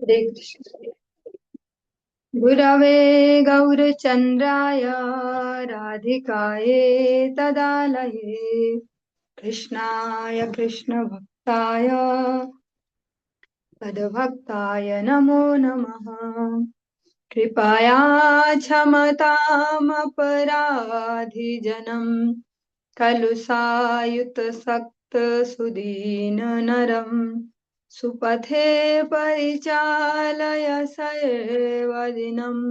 हरे कृष्ण। गुरवे गौरचन्द्राय राधिकाये तदालये कृष्णाय कृष्णभक्ताय तद्भक्ताय नमो नमः। कृपया क्षमतामपराधिजनम् खलु सायुतसक्तसुदीननरम् सुपथे परिचालय सर्वदिनम्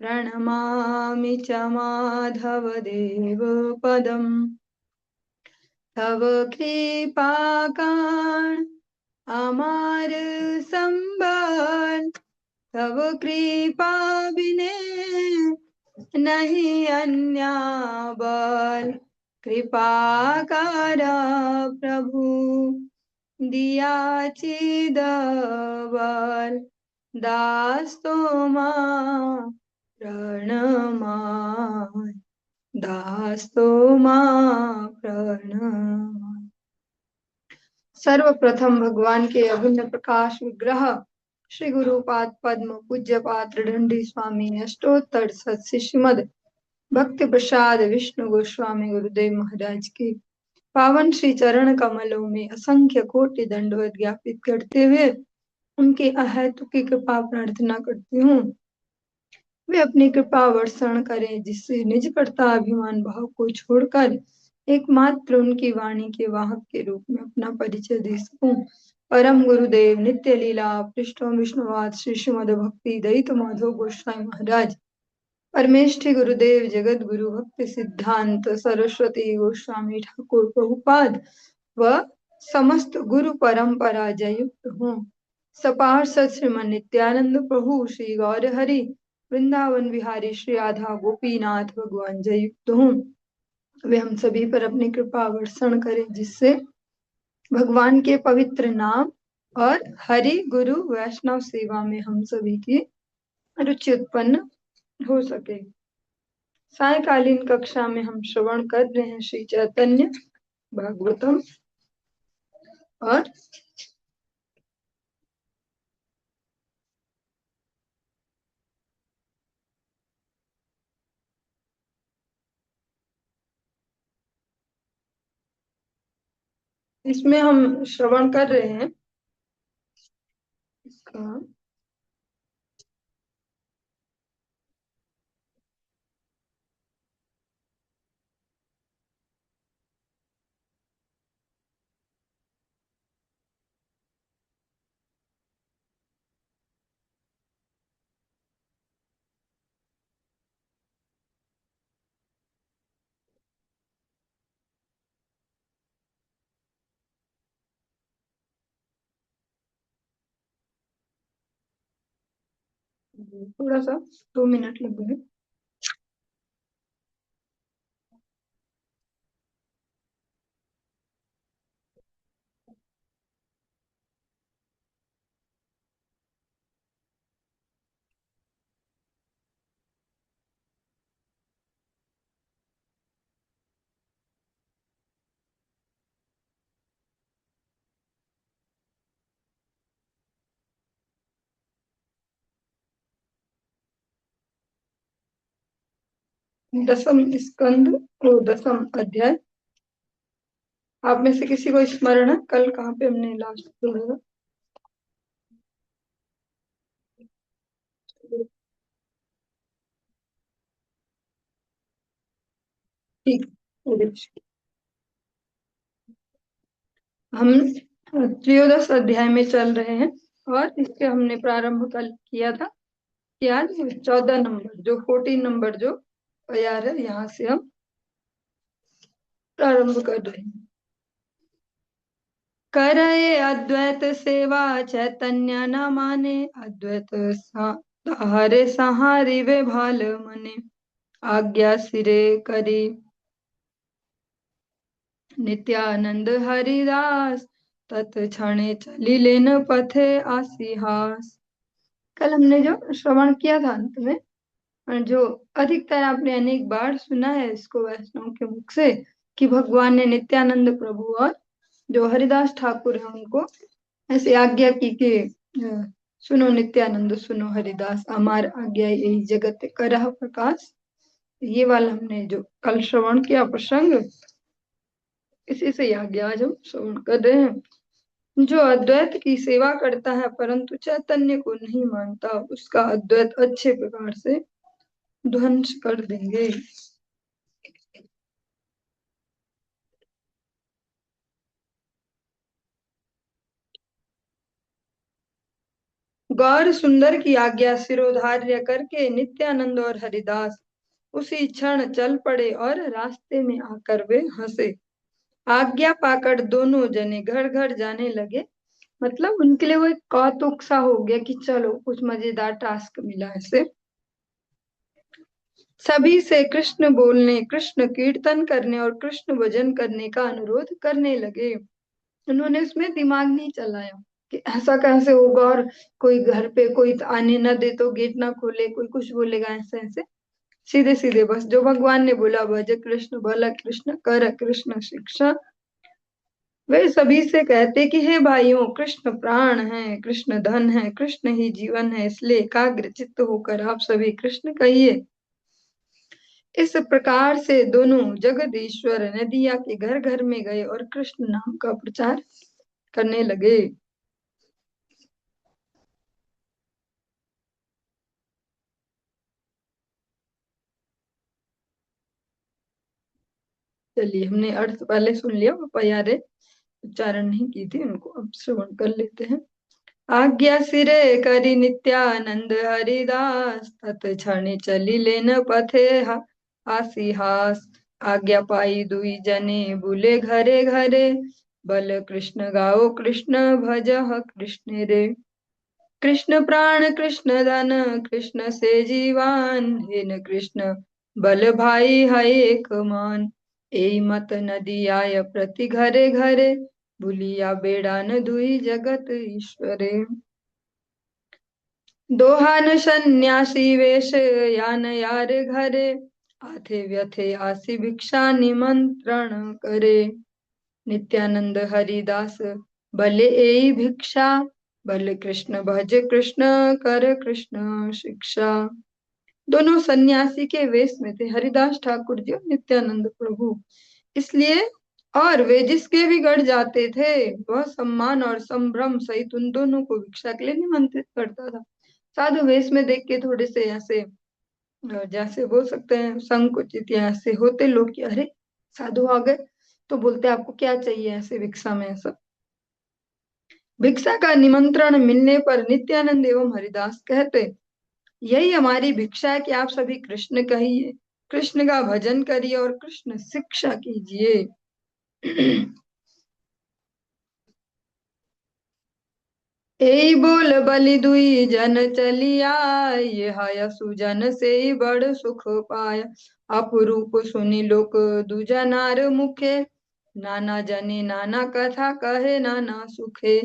प्रणमामि च माधवदेव पदम् तव कृपाकान् अमार संबल तव कृपा बिने नहीं अन्य बल कृपा कर प्रभु दिया चिदबल दास तोमा प्रणमाय दास तोमा प्रणमाय। सर्वप्रथम भगवान के अभिन्न प्रकाश विग्रह श्री गुरुपाद पद्म पूज्य पात्र दंडी स्वामी अष्टोत्तर सत श्रीमद भक्ति प्रसाद विष्णु गोस्वामी गुरुदेव महाराज के पावन श्री चरण कमलों में असंख्य कोटि दंडवत ज्ञापित करते हुए उनकी अहेतुकी कृपा प्रार्थना करती हूँ। वे अपनी कृपा वर्षण करें जिससे निज करता अभिमान भाव को छोड़कर एकमात्र उनकी वाणी के वाहक के रूप में अपना परिचय दे सकूं। परम गुरुदेव नित्य लीला पृष्ठों विष्णुवाद श्री श्रीमद भक्ति दयित माधव गोस्वामी महाराज परमेष्ठी गुरुदेव जगत गुरु भक्ति सिद्धांत सरस्वती गोस्वामी ठाकुर प्रभुपाद व समस्त गुरु परंपरा जयुक्त हूँ। सपार्षद श्रीमन नित्यानंद प्रभु श्री गौर हरि वृंदावन बिहारी श्री राधा गोपीनाथ भगवान जयुक्त हूँ। वे हम सभी पर अपनी कृपा वर्षण करें जिससे भगवान के पवित्र नाम और हरि गुरु वैष्णव सेवा में हम सभी की रुचि उत्पन्न हो सके। सायकालीन कक्षा में हम श्रवण कर रहे हैं श्री चैतन्य भागवतम और इसमें हम श्रवण कर रहे हैं इसका थोड़ा सा 2 मिनट लग गए। दसम स्कंद और दसम अध्याय। आप में से किसी को स्मरण है कल कहाँ पे हमने लास्ट पढ़ा था? ठीक है। हम त्रयोदश अध्याय में चल रहे हैं और इसके हमने प्रारंभ कल किया था कि आज 14 नंबर जो 14 नंबर जो तैयार है यहाँ से हम प्रारंभ कर रहे हैं। करे अद्वैत सेवा चैतन्य न माने अद्वैत हरे सहारी वे भाल मने आज्ञा सिरे करी नित्यानंद हरिदास तत् क्षणे चली लेन पथे आसीहास। कल हमने जो श्रवण किया था अंत में और जो अधिकतर आपने अनेक बार सुना है इसको वैष्णव के मुख से कि भगवान ने नित्यानंद प्रभु और जो हरिदास ठाकुर है उनको ऐसी आज्ञा की कि सुनो नित्यानंद सुनो हरिदास, अमार आज्ञा यही जगत करह प्रकाश। ये वाला हमने जो कल श्रवण किया प्रसंग, इसी से ये आज्ञा आज हम श्रवण कर रहे हैं। जो अद्वैत की सेवा करता है परंतु चैतन्य को नहीं मानता, उसका अद्वैत अच्छे प्रकार से ध्वंस कर देंगे। गौर सुंदर की आज्ञा सिरोधार्य करके नित्यानंद और हरिदास उसी क्षण चल पड़े और रास्ते में आकर वे हंसे। आज्ञा पाकर दोनों जने घर घर जाने लगे। मतलब उनके लिए वो एक कौतुक सा हो गया कि चलो कुछ मजेदार टास्क मिला ऐसे। सभी से कृष्ण बोलने, कृष्ण कीर्तन करने और कृष्ण भजन करने का अनुरोध करने लगे। उन्होंने उसमें दिमाग नहीं चलाया कि ऐसा कैसे होगा, और कोई घर पे कोई आने ना दे तो गेट ना खोले, कोई कुछ बोलेगा, ऐसे ऐसे। सीधे सीधे बस जो भगवान ने बोला, भज कृष्ण बल कृष्ण कर कृष्ण शिक्षा। वे सभी से कहते कि हे भाइयों, कृष्ण प्राण है, कृष्ण धन है, कृष्ण ही जीवन है, इसलिए एकाग्र चित्त होकर आप सभी कृष्ण कहिए। इस प्रकार से दोनों जगदीश्वर नदिया के घर घर में गए और कृष्ण नाम का प्रचार करने लगे। चलिए, हमने अर्थ पहले सुन लिया, वो प्यारे उच्चारण नहीं की थी, उनको अब श्रवण कर लेते हैं। आज्ञा सिरे करी नित्यानंद हरिदास, तत क्षण चली लेन पथे हासी हास। आज्ञा पाई दुई जने बुले घरे घरे, बल कृष्ण गाओ कृष्ण भजह कृष्ण रे। कृष्ण प्राण कृष्ण धन कृष्ण से जीवान, हेन कृष्ण बल भाई है एक मान। एई मत नदी आय प्रति घरे घरे, भूलिया बेड़ा न दुई जगत ईश्वरे। दोहान सन्यासी वेश यान यार घरे, आथे व्यथे आसी भिक्षा निमंत्रण करे। नित्यानंद हरिदास भले एई भिक्षा, बल कृष्ण भज कृष्ण कर कृष्ण शिक्षा। दोनों सन्यासी के वेश में थे, हरिदास ठाकुर जी और नित्यानंद प्रभु। इसलिए और वे जिसके भी गढ़ जाते थे वह सम्मान और संभ्रम सहित उन दोनों को भिक्षा के लिए निमंत्रित करता था। साधु वेश में देख के थोड़े से ऐसे जैसे बोल सकते हैं संकुचित या ऐसे होते लोग कि अरे साधु आ गए, तो बोलते आपको क्या चाहिए ऐसे भिक्षा में ऐसा। भिक्षा का निमंत्रण मिलने पर नित्यानंद एवं हरिदास कहते, यही हमारी भिक्षा है कि आप सभी कृष्ण कहिए, कृष्ण का भजन करिए और कृष्ण शिक्षा कीजिए। ए बोल बलि दुई जन चलिया, ये हय सुजन से ही बड़ सुख पाया। अपरूप सुनि लोक दूजा नार मुखे, नाना जने नाना कथा कहे नाना सुखे।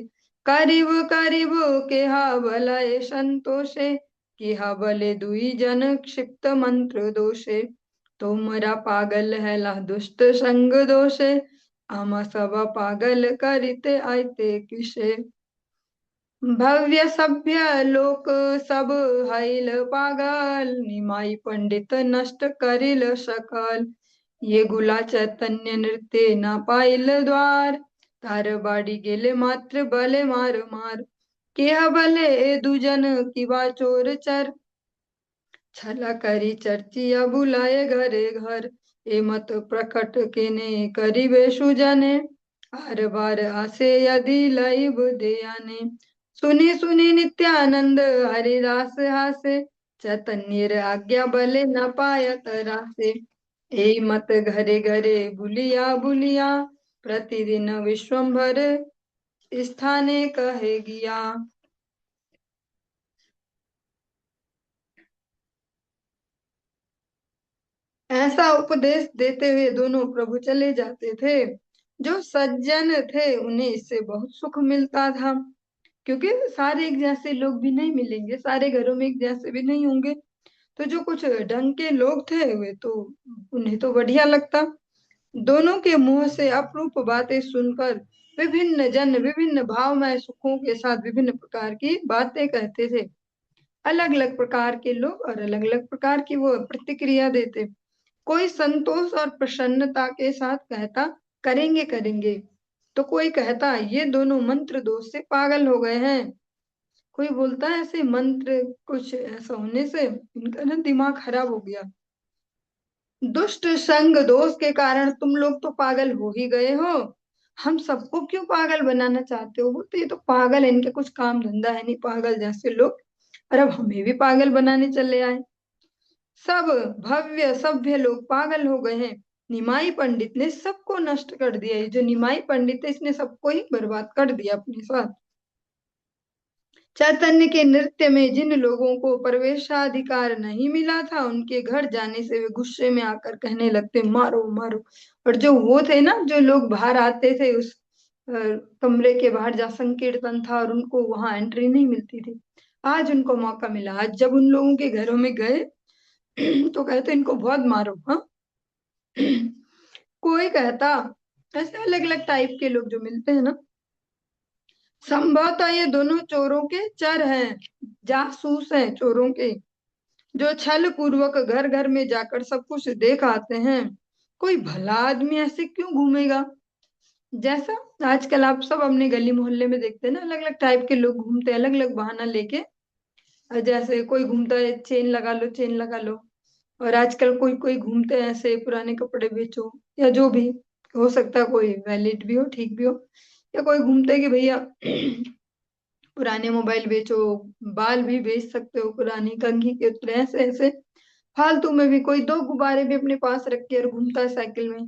करीब करीब केहा भलय संतोषे, केहा भले दुई जन क्षिप्त मंत्र दोषे। तुमरा पागल है ला दुष्ट संग दोषे, आमा सब पागल करिते आयते किसे। भव्य सभ्य लोक सब हईल पागल, निमाई पंडित नष्ट करिल सकल। ये गुला चैतन्य नृत्य ना पाइल द्वार, तार बाड़ी गेले मात्र भले मार मार। केह भले ए दुजन किवा चोर चर, छला करी चर्चिया बुलाए घरे घर। ए मत प्रकट केने करिबे सुजने, आर बार आसे यदि लाइब दे आने। सुनी सुनी नित्यानंद हरिदास हासे, चैतन्य आज्ञा भले न पायत रासे। ए मत घरे घरे बुलिया बुलिया, प्रतिदिन विश्वम्भर स्थाने कहे गिया। ऐसा उपदेश देते हुए दोनों प्रभु चले जाते थे। जो सज्जन थे उन्हें इससे बहुत सुख मिलता था, क्योंकि सारे एक जैसे लोग भी नहीं मिलेंगे, सारे घरों में एक जैसे भी नहीं होंगे। तो जो कुछ ढंग के लोग थे वे तो उन्हें तो बढ़िया लगता। दोनों के मुंह से अप्रूप बातें सुनकर विभिन्न जन विभिन्न भावमय सुखों के साथ विभिन्न प्रकार की बातें कहते थे। अलग अलग प्रकार के लोग और अलग अलग प्रकार की वो प्रतिक्रिया देते। कोई संतोष और प्रसन्नता के साथ कहता करेंगे करेंगे, तो कोई कहता ये दोनों मंत्र दोष से पागल हो गए हैं। कोई बोलता है ऐसे मंत्र कुछ ऐसा होने से इनका ना दिमाग खराब हो गया। दुष्ट संग दोष के कारण तुम लोग तो पागल हो ही गए हो, हम सबको क्यों पागल बनाना चाहते हो? बोलते ये तो पागल है, इनके कुछ काम धंधा है नहीं, पागल जैसे लोग, और अब हमें भी पागल बनाने चले आए। सब भव्य सभ्य लोग पागल हो गए हैं। निमाई पंडित ने सबको नष्ट कर दिया। ये जो निमाई पंडित है इसने सबको ही बर्बाद कर दिया अपने साथ। चैतन्य के नृत्य में जिन लोगों को प्रवेशाधिकार नहीं मिला था उनके घर जाने से वे गुस्से में आकर कहने लगते मारो मारो। और जो वो थे ना, जो लोग बाहर आते थे उस कमरे के बाहर जहाँ संकीर्तन था और उनको वहां एंट्री नहीं मिलती थी, आज उनको मौका मिला। आज जब उन लोगों के घरों में गए तो कहते इनको बहुत मारो। हाँ कोई कहता, ऐसे अलग अलग टाइप के लोग जो मिलते हैं ना, संभवतः ये दोनों चोरों के चर हैं, जासूस हैं चोरों के, जो छल पूर्वक घर घर में जाकर सब कुछ देख आते हैं। कोई भला आदमी ऐसे क्यों घूमेगा? जैसा आजकल आप सब अपने गली मोहल्ले में देखते हैं ना, अलग अलग टाइप के लोग घूमते हैं अलग अलग बहाना लेके। जैसे कोई घूमता है चेन लगा लो चेन लगा लो, और आजकल कोई कोई घूमते हैं ऐसे पुराने कपड़े बेचो, या जो भी हो सकता है, कोई वैलिड भी हो ठीक भी हो। या कोई घूमते है कि भैया पुराने मोबाइल बेचो, बाल भी बेच सकते हो पुरानी कंघी के उतरे, ऐसे ऐसे फालतू में भी कोई दो गुब्बारे भी अपने पास रख के और घूमता है साइकिल में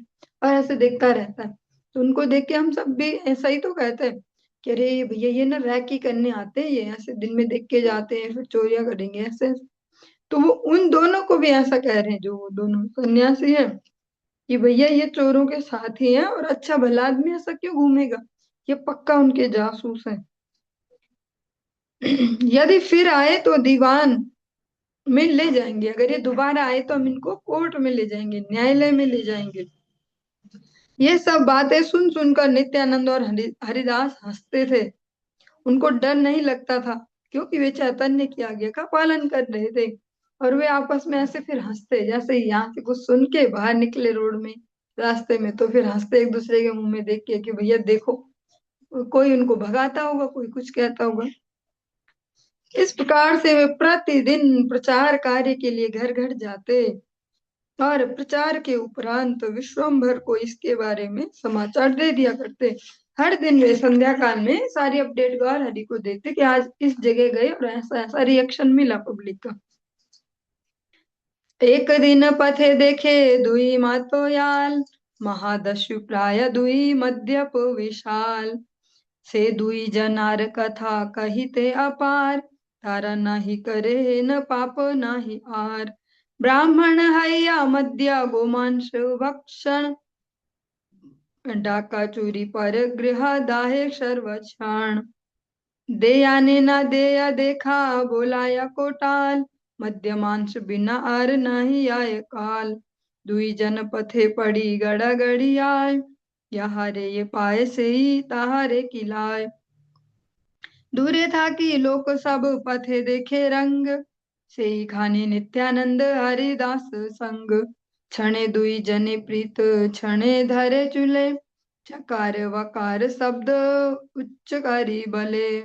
और ऐसे देखता रहता है। तो उनको देख के हम सब भी ऐसा ही तो कहते हैं कि अरे ये भैया ये ना रैकी करने आते हैं, ये ऐसे दिन में देख के जाते हैं फिर चोरियां करेंगे ऐसे ऐसे। तो वो उन दोनों को भी ऐसा कह रहे हैं जो वो दोनों सन्यासी है कि भैया ये चोरों के साथ ही है, और अच्छा भला आदमी ऐसा क्यों घूमेगा, ये पक्का उनके जासूस है। यदि फिर आए तो दीवान में ले जाएंगे, अगर ये दोबारा आए तो हम इनको कोर्ट में ले जाएंगे, न्यायालय में ले जाएंगे। ये सब बातें सुन सुनकर नित्यानंद और हरिदास हंसते थे। उनको डर नहीं लगता था क्योंकि वे चैतन्य की आज्ञा का पालन कर रहे थे। और वे आपस में ऐसे फिर हंसते, जैसे यहाँ से कुछ सुन के बाहर निकले रोड में रास्ते में, तो फिर हंसते एक दूसरे के मुंह में देख के कि भैया देखो, कोई उनको भगाता होगा कोई कुछ कहता होगा। इस प्रकार से वे प्रतिदिन प्रचार कार्य के लिए घर घर जाते और प्रचार के उपरांत विश्वम्भर को इसके बारे में समाचार दे दिया करते। हर दिन वे संध्या काल में सारी अपडेट गौर हरि को देते कि आज इस जगह गए और ऐसा ऐसा रिएक्शन मिला पब्लिक का। एक दिन पथे देखे दुई मातोयाल, महादस्यु प्राय दुई मध्यप विशाल, से दुई जनार कथा कहिते अपार, तारा नाही करे न पाप नाही आर, ब्राह्मण हैया मध्य गोमांस भक्षण, डाका चोरी पर गृह दाहे सर्वक्षण, देया ने ना देया देखा बोलाया कोटाल, मध्य मांस बिना आर नाही आय काल, दुई जन पथे पड़ी गड़ा गड़ी आय, यहारे ये पाए से ही ताहारे किलाय, दूरे था कि लोक सब पथे देखे रंग, से ही खाने नित्यानंद हरिदास संग, क्षणे दुई जने प्रीत क्षणे धरे चुले, चकार वकार शब्द उच्च करी बले,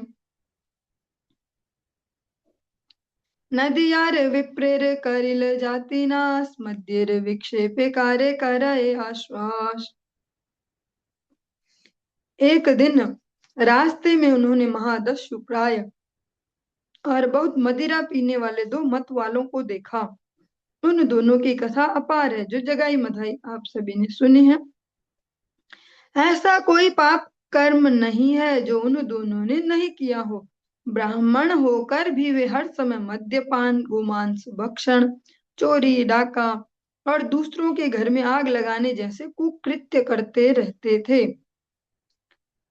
नदियार विप्रेर करिल जाति नाश, मध्यर विक्षेपे कार्य करे आश्वास। एक दिन रास्ते में उन्होंने महादस्यु प्राय और बहुत मदिरा पीने वाले दो मत वालों को देखा। उन दोनों की कथा अपार है जो जगाई मधाई आप सभी ने सुनी है। ऐसा कोई पाप कर्म नहीं है जो उन दोनों ने नहीं किया हो। ब्राह्मण होकर भी वे हर समय मद्यपान, गोमांस भक्षण, चोरी, डाका और दूसरों के घर में आग लगाने जैसे कुकृत्य करते रहते थे।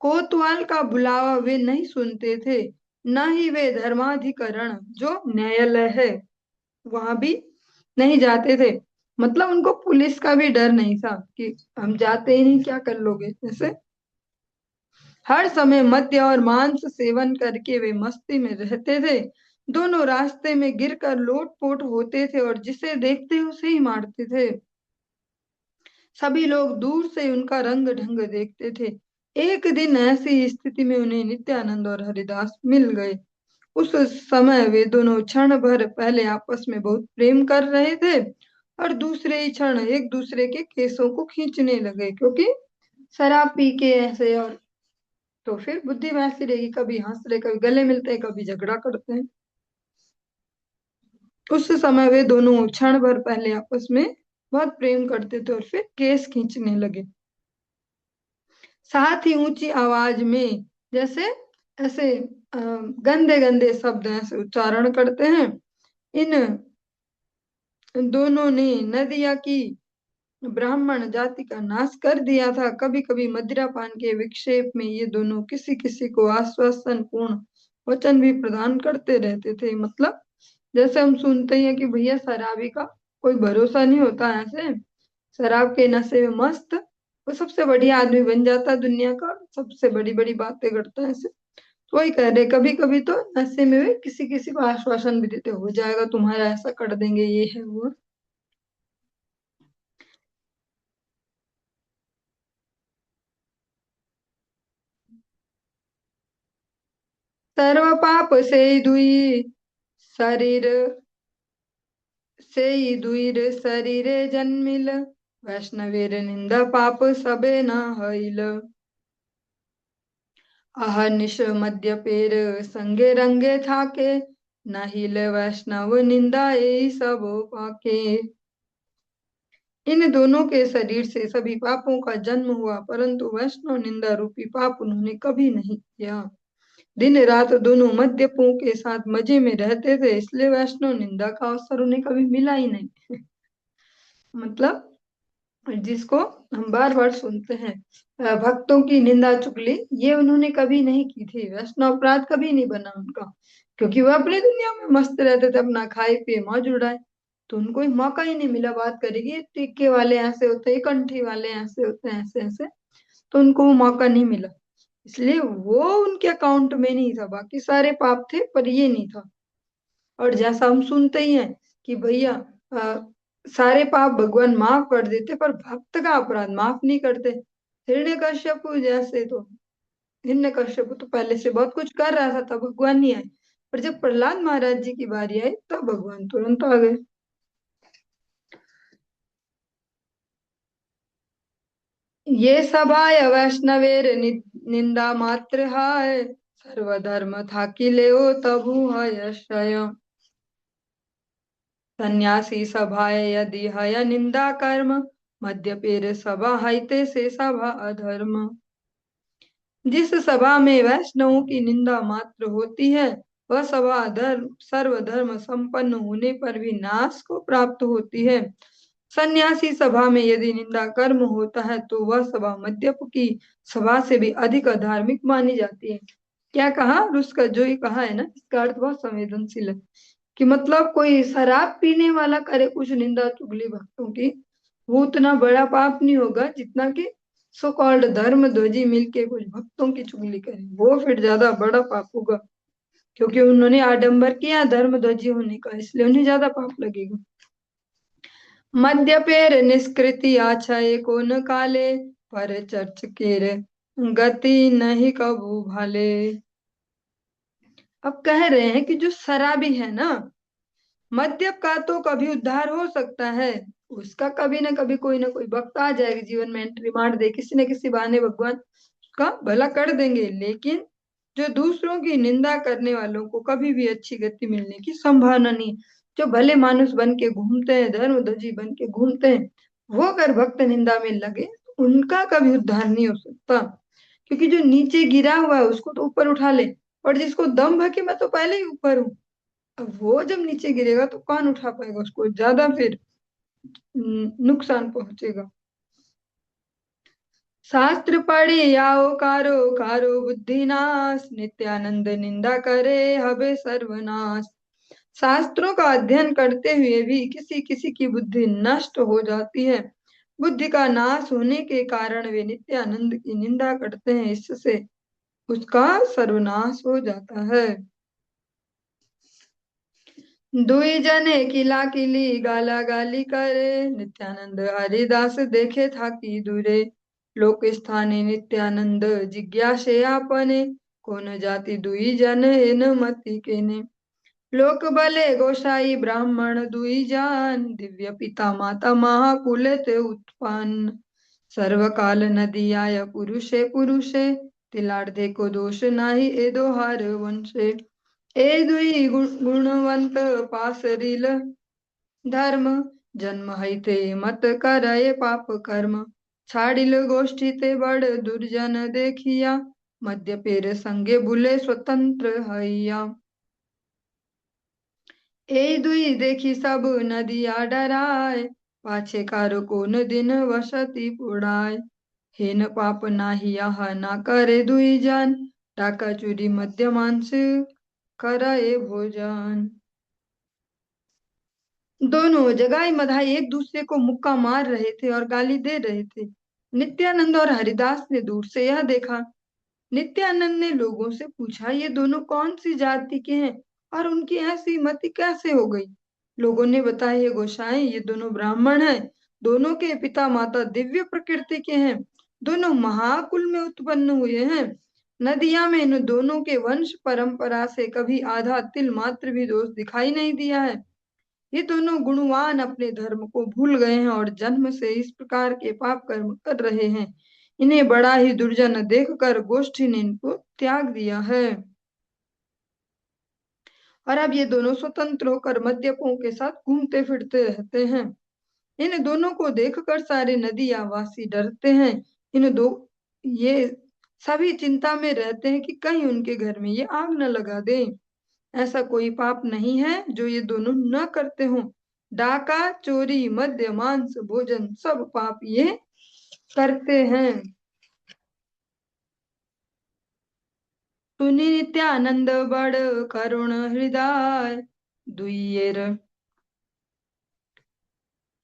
कोतवाल का बुलावा वे नहीं सुनते थे, न ही वे धर्माधिकरण जो न्यायालय है वहां भी नहीं जाते थे। मतलब उनको पुलिस का भी डर नहीं था कि हम जाते ही नहीं क्या कर लोगे ऐसे। हर समय मद्य और मांस सेवन करके वे मस्ती में रहते थे। दोनों रास्ते में गिरकर लोटपोट होते थे और जिसे देखते उसे ही मारते थे। सभी लोग दूर से उनका रंग ढंग देखते थे। एक दिन ऐसी स्थिति में उन्हें नित्यानंद और हरिदास मिल गए। उस समय वे दोनों क्षण भर पहले आपस में बहुत प्रेम कर रहे थे और दूसरे ही क्षण एक दूसरे के केसों को खींचने लगे, क्योंकि शराब पी के ऐसे। और तो फिर बुद्धि में ऐसी रहेगी, कभी हंस रहे, कभी गले मिलते हैं, कभी झगड़ा करते हैं। उस समय वे दोनों क्षण भर पहले आपस में बहुत प्रेम करते थे और फिर केस खींचने लगे। साथ ही ऊंची आवाज में जैसे ऐसे गंदे गंदे शब्द ऐसे उच्चारण करते हैं। इन दोनों ने नदिया की ब्राह्मण जाति का नाश कर दिया था। कभी कभी मदिरापान के विक्षेप में ये दोनों किसी किसी को आश्वासन पूर्ण वचन भी प्रदान करते रहते थे। मतलब जैसे हम सुनते हैं कि भैया शराबी का कोई भरोसा नहीं होता, ऐसे शराब के नशे में मस्त वो सबसे बढ़िया आदमी बन जाता है दुनिया का, सबसे बड़ी बड़ी बातें करता है ऐसे। तो वही कह रहे, कभी कभी तो नशे में वे किसी किसी को आश्वासन भी देते, हो जाएगा तुम्हारा, ऐसा कर देंगे, ये है वो। सर्व पाप से दुई शरीर से दुईर शरीरे जन्मिल, वैष्णवेर निंदा पाप सबे न हईल। अहर्निश मद्यपेर संगे रंगे थाके, नहिल वैष्णव निंदा ए सब पाके। इन दोनों के शरीर से सभी पापों का जन्म हुआ, परंतु वैष्णव निंदा रूपी पाप उन्होंने कभी नहीं किया। दिन रात दोनों मद्यपों के साथ मजे में रहते थे, इसलिए वैष्णव निंदा का अवसर उन्हें कभी मिला ही नहीं। मतलब जिसको हम बार बार सुनते हैं, भक्तों की निंदा चुगली, ये उन्होंने कभी नहीं की थी। वैष्णव अपराध कभी नहीं बना उनका, क्योंकि वो अपनी दुनिया में मस्त रहते थे, अपना खाए पिए मौज उड़ाए। तो उनको एक मौका ही नहीं मिला बात करेगी, टीके वाले ऐसे होते हैं, कंठी वाले ऐसे होते हैं, ऐसे ऐसे। तो उनको वो मौका नहीं मिला, इसलिए वो उनके अकाउंट में नहीं था। बाकी सारे पाप थे पर ये नहीं था। और जैसा हम सुनते ही हैं कि भैया सारे पाप भगवान माफ कर देते, पर भक्त का अपराध माफ नहीं करते। हिरण्यकश्यप जैसे, तो हिरण्यकश्यप तो पहले से बहुत कुछ कर रहा था, तब भगवान नहीं आए। पर जब प्रहलाद महाराज जी की बारी आई तब भगवान तुरंत आ गए। ये सभाय वैष्णवेर निंदा मात्र हाय, सर्वधर्म था कि ले तबु है यशय। सन्यासी सभाए यदि हय निंदा कर्म, मद्यपेर सभा हईते से सभा अधर्म। जिस सभा में वैष्णवों की निंदा मात्र होती है, वह सभा धर्म सर्वधर्म संपन्न होने पर भी नाश को प्राप्त होती है। सन्यासी सभा में यदि निंदा कर्म होता है तो वह सभा मद्यप की सभा से भी अधिक अधार्मिक मानी जाती है। क्या कहा, और उसका जो ही कहा है ना, इसका अर्थ बहुत संवेदनशील है। कि मतलब कोई शराब पीने वाला करे कुछ निंदा चुगली भक्तों की, वो उतना बड़ा पाप नहीं होगा जितना कि सो कॉल्ड धर्म ध्वजी मिलके कुछ भक्तों की चुगली करे, वो फिर ज्यादा बड़ा पाप होगा। क्योंकि उन्होंने आडंबर किया धर्म ध्वजी होने का, इसलिए उन्हें ज्यादा पाप लगेगा। मद्यपेर निष्कृति आछय को न काले, पर चर्च केर गति नहीं कबू भाले। अब कह रहे हैं कि जो शराबी है ना, मद्यप का तो कभी उद्धार हो सकता है, उसका कभी ना कभी कोई ना कोई वक्त आ जाएगा जीवन में, एंट्री मार दे किसी न किसी बहाने, भगवान उसका भला कर देंगे। लेकिन जो दूसरों की निंदा करने वालों को कभी भी अच्छी गति मिलने की संभावना नहीं। जो भले मानुष बन के घूमते हैं, धर्मध्वजी बन के घूमते हैं, वो अगर भक्त निंदा में लगे तो उनका कभी उद्धार नहीं हो सकता। क्योंकि जो नीचे गिरा हुआ है उसको तो ऊपर उठा ले, और जिसको दम है कि मैं तो पहले ही ऊपर हूँ, अब वो जब नीचे गिरेगा तो कौन उठा पाएगा उसको, ज्यादा फिर नुकसान पहुंचेगा। शास्त्र पढ़ी आओ कारो कारो बुद्धिनाश, नित्यानंद निंदा करे हबे सर्वनाश। शास्त्रों का अध्ययन करते हुए भी किसी किसी की बुद्धि नष्ट हो जाती है। बुद्धि का नाश होने के कारण वे नित्यानंद की निंदा करते हैं, इससे उसका सर्वनाश हो जाता है। दुई जने किला किली गाला गाली करे, नित्यानंद हरिदास देखे था की दूरे। लोक स्थाने नित्यानंद जिज्ञासे आपने, कोन जाति दुई जन इन मति केने। लोक बले गोसाई ब्राह्मण दुई जान, दिव्य पिता माता महाकुल ते उत्पन्न। सर्वकाल नदी आय पुरुषे पुरुषे, तिलार्धे को दोष नाही ए दोहार वंशे। ए दुई गुणवंत पासरील धर्म, जन्म हैते मत करय पाप कर्म। छाडिल गोष्ठी ते बड़ दुर्जन देखिया, मध्य पेर संगे बुले स्वतंत्र हैया। ए दुई देखी सब नदिया डराय, पाछे कार कोन दिन वसती पुड़ाय। हेन पाप नाही यह ना करे दुई जन, डाका चोरी मध्य मांस करे भोजन। दोनों जगाई मधाई एक दूसरे को मुक्का मार रहे थे और गाली दे रहे थे। नित्यानंद और हरिदास ने दूर से यह देखा। नित्यानंद ने लोगों से पूछा, ये दोनों कौन सी जाति के हैं और उनकी ऐसी मति कैसे हो गई। लोगों ने बताया, ये गोसाई ये दोनों ब्राह्मण हैं, दोनों के पिता माता दिव्य प्रकृति के हैं, दोनों महाकुल में उत्पन्न हुए हैं। नदिया में इन दोनों के वंश परंपरा से कभी आधा तिल मात्र भी दोष दिखाई नहीं दिया है। ये दोनों गुणवान अपने धर्म को भूल गए हैं और जन्म से इस प्रकार के पाप कर्म कर रहे हैं। इन्हें बड़ा ही दुर्जन देखकर गोष्ठी ने इनको त्याग दिया है। और अब ये दोनों स्वतंत्र होकर मद्यपों के साथ घूमते फिरते रहते हैं। इन दोनों को देखकर सारे नदिया वासी डरते हैं। इन दो ये सभी चिंता में रहते हैं कि कहीं उनके घर में ये आग न लगा दे। ऐसा कोई पाप नहीं है जो ये दोनों न करते हों। डाका चोरी मद्य मांस भोजन सब पाप ये करते हैं। सुनी नित्यानंद बड़ करुण हृदय, दुइयर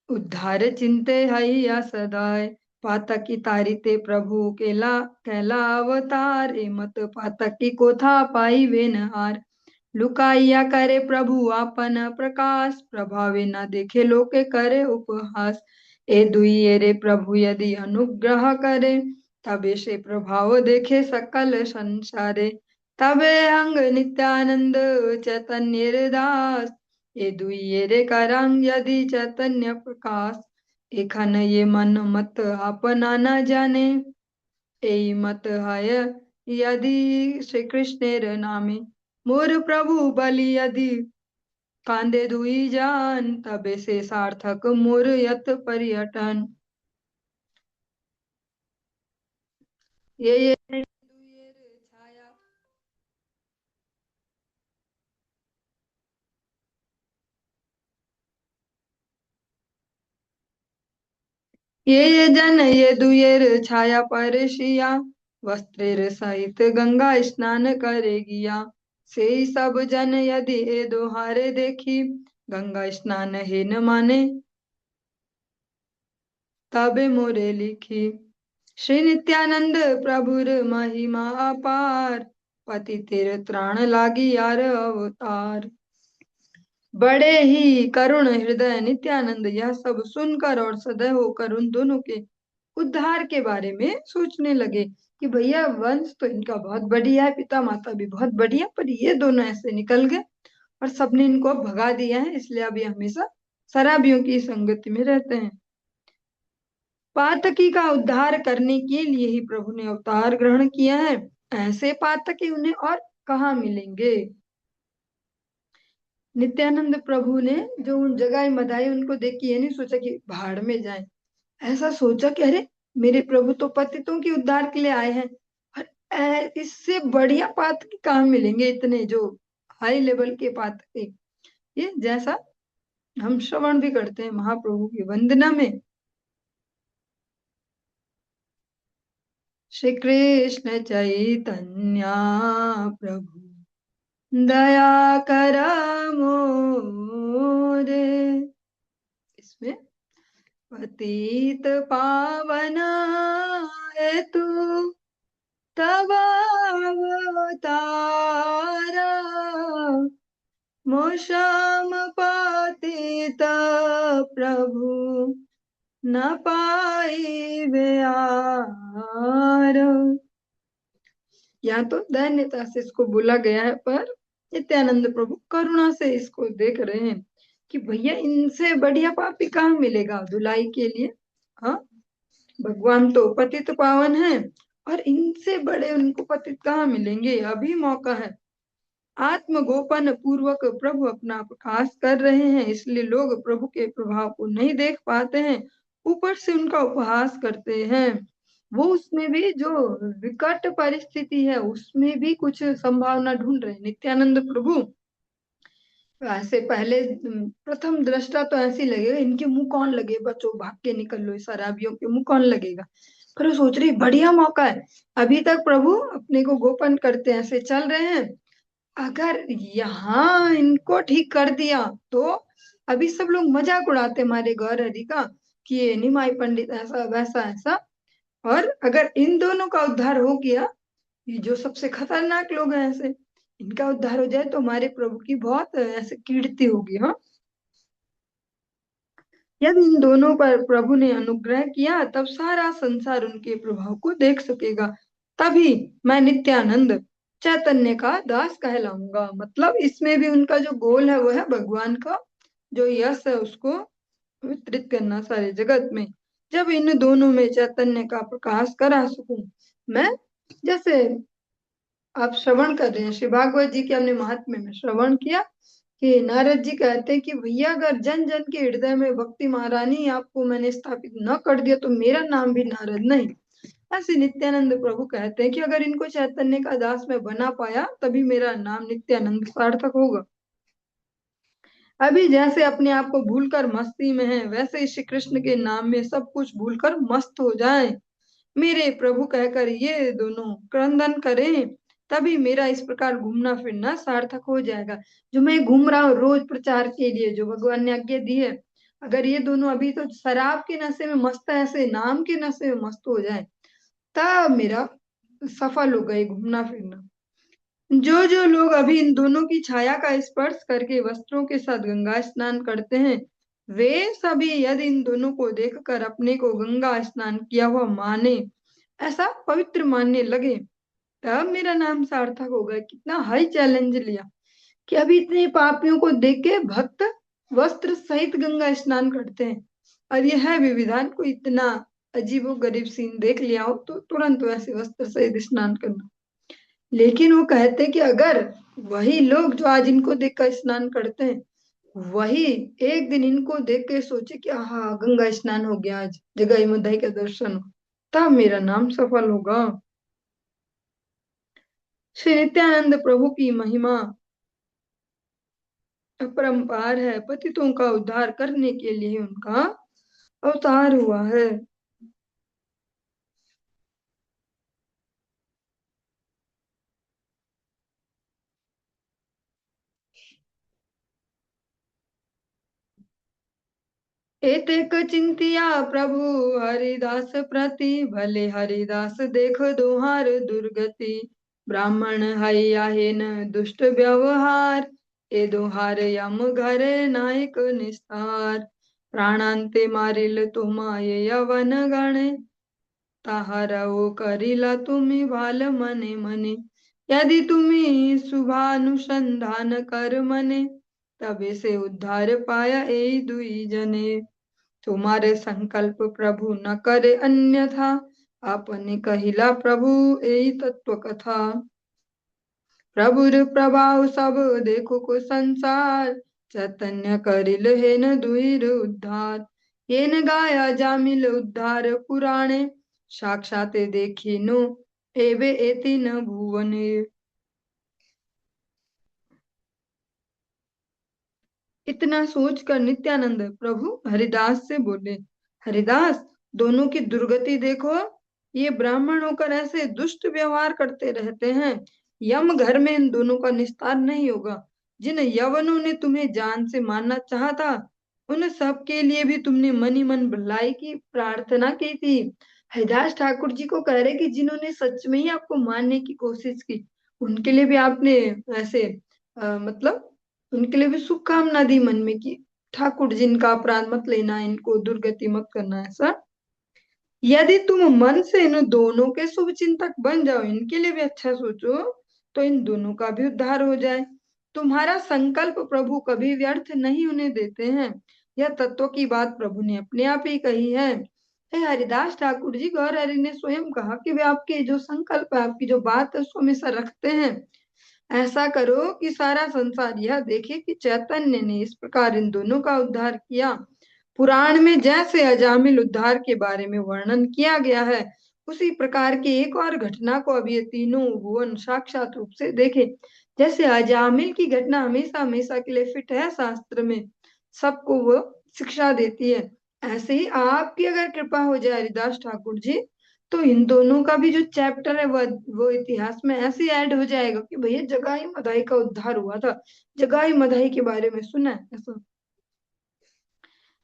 उद्धार चिंते हैया सदाय। पातकी तारिते प्रभु केला कैला अवतार, ए मत पातकी को था पाई वे न हार। लुकाइया करे प्रभु आपन प्रकाश, प्रभावे न देखे लोके करे उपहास। ए दुइये रे प्रभु यदि अनुग्रह करे, तबे से प्रभाव देखे सकल संसारे। तबे अंग नित्यानंद चैतन्य दास, ए दुइये रे करंग यदि चैतन्य प्रकाश। एखन ये मन मत अपना न जाने, ए मत है यदि श्री कृष्णेर नामे। मोर प्रभु बलि यदि कांदे दुई जान, तबे से सार्थक मोर यत पर्यटन। ये दुइयर छाया, ये जन ये दुइयर छाया पर शिया, वस्त्रेर सहित गंगा स्नान करे गिया। से सब जन यदि ए दोहारे देखी, गंगा स्नान हे न माने तबे मोरे लिखी। श्री नित्यानंद प्रभुर महिमा अपार, पति तेरे त्राण लागी यार अवतार। बड़े ही करुण हृदय नित्यानंद यह सब सुनकर और सदैव होकर उन दोनों के उद्धार के बारे में सोचने लगे कि भैया वंश तो इनका बहुत बढ़िया है, पिता माता भी बहुत बढ़िया, पर ये दोनों ऐसे निकल गए और सबने इनको अब भगा दिया है, इसलिए अब ये हमेशा शराबियों की संगति में रहते हैं। पातकी का उद्धार करने के लिए ही प्रभु ने अवतार ग्रहण किया है। ऐसे पातकी उन्हें और कहाँ मिलेंगे। नित्यानंद प्रभु ने जो उन जगाई मदाई उनको देख के ये नहीं सोचा कि भाड़ में जाए, ऐसा सोचा कि अरे मेरे प्रभु तो पतितों के उद्धार के लिए आए हैं और इससे बढ़िया पातकी कहाँ मिलेंगे, इतने जो हाई लेवल के पातकी। ये जैसा हम श्रवण भी करते हैं महाप्रभु की वंदना में, श्री कृष्ण चैतन्य प्रभु दया कर मोरे। इसमें पतित पावन है तू, तब अवतारा मोक्षम पतित प्रभु न पाई आर। यहाँ तो दैन्यता से इसको बोला गया है, पर नित्यानंद प्रभु करुणा से इसको देख रहे हैं कि भैया इनसे बढ़िया पापी कहाँ मिलेगा धुलाई के लिए। हाँ, भगवान तो पतित पावन है और इनसे बड़े उनको पतित कहाँ मिलेंगे। अभी मौका है। आत्मगोपन पूर्वक प्रभु अपना प्रकाश कर रहे हैं, इसलिए लोग प्रभु के प्रभाव को नहीं देख पाते हैं, ऊपर से उनका उपहास करते हैं। वो उसमें भी जो विकट परिस्थिति है उसमें भी कुछ संभावना ढूंढ रहे हैं नित्यानंद प्रभु। ऐसे पहले प्रथम दृष्टा तो ऐसे लगेगा इनके मुंह कौन लगे, बच्चों भाग के निकल लो, इस शराबियों के मुंह कौन लगेगा। पर वो सोच रही बढ़िया मौका है, अभी तक प्रभु अपने को गोपन करते ऐसे चल रहे हैं, अगर यहाँ इनको ठीक कर दिया तो अभी सब लोग मजाक उड़ाते हमारे गौर हरि का कि ये निमाई पंडित ऐसा वैसा ऐसा। और अगर इन दोनों का उद्धार हो गया, ये जो सबसे खतरनाक लोग हैं ऐसे, इनका उद्धार हो जाए तो हमारे प्रभु की बहुत ऐसे कीर्ति होगी। हाँ, यदि इन दोनों पर प्रभु ने अनुग्रह किया तब सारा संसार उनके प्रभाव को देख सकेगा, तभी मैं नित्यानंद चैतन्य का दास कहलाऊंगा। मतलब इसमें भी उनका जो गोल है वो है भगवान का जो यश है उसको वितरित करना सारे जगत में। जब इन दोनों में चैतन्य का प्रकाश करा सकूं मैं, जैसे आप श्रवण कर रहे हैं श्री भागवत जी के हमने महात्म्य में श्रवण किया कि नारद जी कहते हैं कि भैया अगर जन जन के हृदय में भक्ति महारानी आपको मैंने स्थापित न कर दिया तो मेरा नाम भी नारद नहीं। ऐसे नित्यानंद प्रभु कहते हैं कि अगर इनको चैतन्य का दास मैं बना पाया तभी मेरा नाम नित्यानंद सार्थक होगा। अभी जैसे अपने आप को भूलकर मस्ती में है, वैसे ही श्री कृष्ण के नाम में सब कुछ भूलकर मस्त हो जाए, मेरे प्रभु कहकर ये दोनों क्रंदन करें, तभी मेरा इस प्रकार घूमना फिरना सार्थक हो जाएगा। जो मैं घूम रहा हूँ रोज प्रचार के लिए जो भगवान ने आज्ञा दी है, अगर ये दोनों अभी तो शराब के नशे में मस्त है, ऐसे नाम के नशे में मस्त हो जाए, तब मेरा सफल हो गए घूमना फिरना। जो जो लोग अभी इन दोनों की छाया का स्पर्श करके वस्त्रों के साथ गंगा स्नान करते हैं, वे सभी यदि इन दोनों को देखकर अपने को गंगा स्नान किया हुआ माने, ऐसा पवित्र मानने लगे, तब मेरा नाम सार्थक होगा। कितना हाई चैलेंज लिया कि अभी इतने पापियों को देख के भक्त वस्त्र सहित गंगा स्नान करते हैं, और यह है विविधान को इतना अजीबो गरीब सीन देख लिया हो तो तुरंत वैसे वस्त्र सहित स्नान करना। लेकिन वो कहते कि अगर वही लोग जो आज इनको देख कर स्नान करते हैं वही एक दिन इनको देख के सोचे कि हाँ गंगा स्नान हो गया, आज जगह मुदाई का दर्शन हो, तब मेरा नाम सफल होगा। श्री नित्यानंद प्रभु की महिमा अपरंपार है, पतितों का उद्धार करने के लिए उनका अवतार हुआ है। एतेक चिंतिया प्रभु हरिदास प्रति, भले हरिदास देख दोहार दुर्गति, ब्राह्मण हैया हेन दुष्ट व्यवहार, ए दोहार यम घर नायक निस्तार, प्राणांते मारिल तुम ये यवन गणे, ताहारओ करिला तुम्ही भाल मने मने, यदि तुम्ही शुभानुसंधान कर मने, तबे से उद्धार पाया ए दुई जने, तुम्हारे संकल्प प्रभु न करे अन्यथा, आपने कहिला प्रभु यही तत्व कथा, प्रभुर प्रभाव सब देखो को संसार, चैतन्य करिल हेन दुईर उद्धार, येन गाया जामिल उद्धार पुराणे, साक्षात देखिनु एवे एति न भुवने। इतना सोचकर नित्यानंद प्रभु हरिदास से बोले, हरिदास दोनों की दुर्गति देखो, ये ब्राह्मण होकर ऐसे दुष्ट व्यवहार करते रहते हैं, यम घर में इन दोनों का निस्तार नहीं होगा। जिन यवनों ने तुम्हें जान से मारना चाहा था, उन सब के लिए भी तुमने मनी मन भलाई की प्रार्थना की थी, हरिदास ठाकुर जी को कह रहे कि जिन्होंने सच में ही आपको मारने की कोशिश की, उनके लिए भी आपने ऐसे मतलब उनके लिए भी शुभकामना दी मन में कि ठाकुर जी इनका अपराध मत लेना, इनको दुर्गति मत करना। ऐसा यदि तुम मन से इन दोनों के शुभ चिंतक बन जाओ, इनके लिए भी अच्छा सोचो, तो इन दोनों का भी उद्धार हो जाए। तुम्हारा संकल्प प्रभु कभी व्यर्थ नहीं होने देते हैं। यह तत्व की बात प्रभु ने अपने आप ही कही है। हे हरिदास ठाकुर जी, गौर हरि ने स्वयं कहा कि वे आपके जो संकल्प है, आपकी जो बात है, उसको हमेशा रखते हैं। ऐसा करो कि सारा संसार यह देखे कि चैतन्य ने इस प्रकार इन दोनों का उद्धार किया। पुराण में जैसे अजामिल उद्धार के बारे में वर्णन किया गया है, उसी प्रकार की एक और घटना को अब ये तीनों भुवन साक्षात रूप से देखे। जैसे अजामिल की घटना हमेशा हमेशा के लिए फिट है, शास्त्र में सबको वो शिक्षा देती है, ऐसे ही आपकी अगर कृपा हो जाए हरिदास ठाकुर जी, तो इन दोनों का भी जो चैप्टर है वो इतिहास में ऐसे ऐड हो जाएगा कि भैया जगाई मधाई का उद्धार हुआ था, जगाई मधाई के बारे में सुना है ऐसा।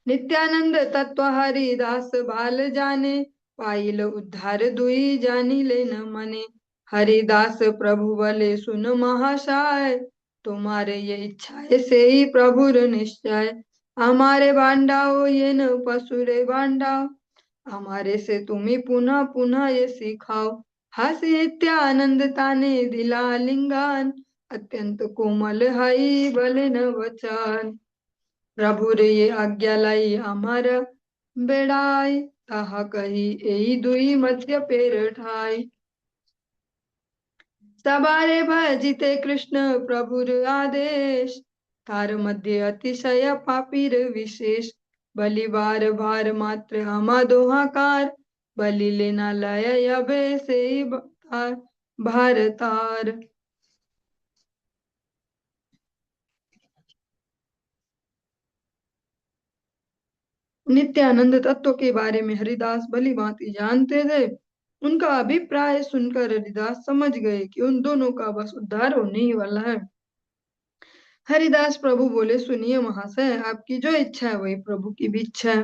नित्यानंद तत्व हरिदास बाल जाने, पाइल उद्धार दुई जानी ले न मने। हरिदास प्रभु बले सुन महाशाय, तुम्हारे ये इच्छा है से ही प्रभुर निश्चय। हमारे बांडाओ ये न पसुरे बांडाओ, हमारे से तुम्ही पुनः पुनः ये सिखाओ। हस नित्यानंद ताने दिला लिंगान, अत्यंत कोमल हई बले न वचन। प्रभु रे ये आज्ञा लाई अमर बेड़ाई, ताहा कही एई दुई मध्य पेर ठाई। सबारे भजिते कृष्ण प्रभुर आदेश, तार मध्य अतिशय पापीर विशेष। बलि बार भार मात्र हमा दोहाकार, बलि लेना लय अबे से भारतार। नित्यानंद तत्व के बारे में हरिदास भली भांति जानते थे। उनका अभिप्राय सुनकर हरिदास समझ गए कि उन दोनों का बस उद्धार होने ही वाला है। हरिदास प्रभु बोले, सुनिए महाशय, आपकी जो इच्छा है वही प्रभु की भी इच्छा है।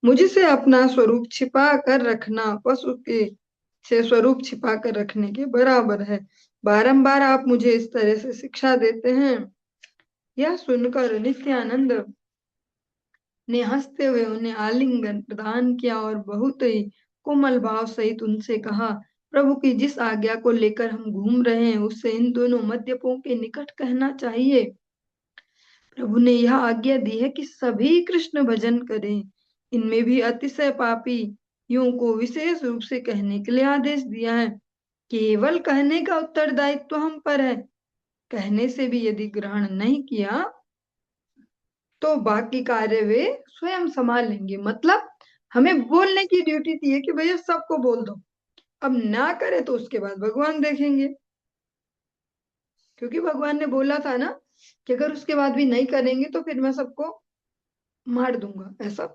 मुझसे अपना स्वरूप छिपा कर रखना पशु के से स्वरूप छिपा कर रखने के बराबर है। बारंबार आप मुझे इस तरह से शिक्षा देते हैं। यह सुनकर नित्यानंद ने हंसते हुए उन्हें आलिंगन प्रदान किया और बहुत ही कोमल भाव सहित उनसे कहा, प्रभु की जिस आज्ञा को लेकर हम घूम रहे हैं उससे इन दोनों मद्यपों के निकट कहना चाहिए। प्रभु ने यह आज्ञा दी है कि सभी कृष्ण भजन करें। इनमें भी अतिशय पापी यों को विशेष रूप से कहने के लिए आदेश दिया है। केवल कहने का उत्तरदायित्व हम पर है। कहने से भी यदि ग्रहण नहीं किया तो बाकी कार्य वे स्वयं संभाल लेंगे। मतलब हमें बोलने की ड्यूटी थी है कि भैया सबको बोल दो, अब ना करे तो उसके बाद भगवान देखेंगे। क्योंकि भगवान ने बोला था ना कि अगर उसके बाद भी नहीं करेंगे तो फिर मैं सबको मार दूंगा। ऐसा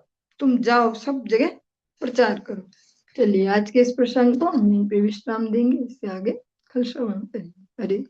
तुम जाओ सब जगह प्रचार करो। चलिए आज के इस प्रसंग को हम यहीं पे विश्राम देंगे, इससे आगे कल श्रवण करेंगे। हरे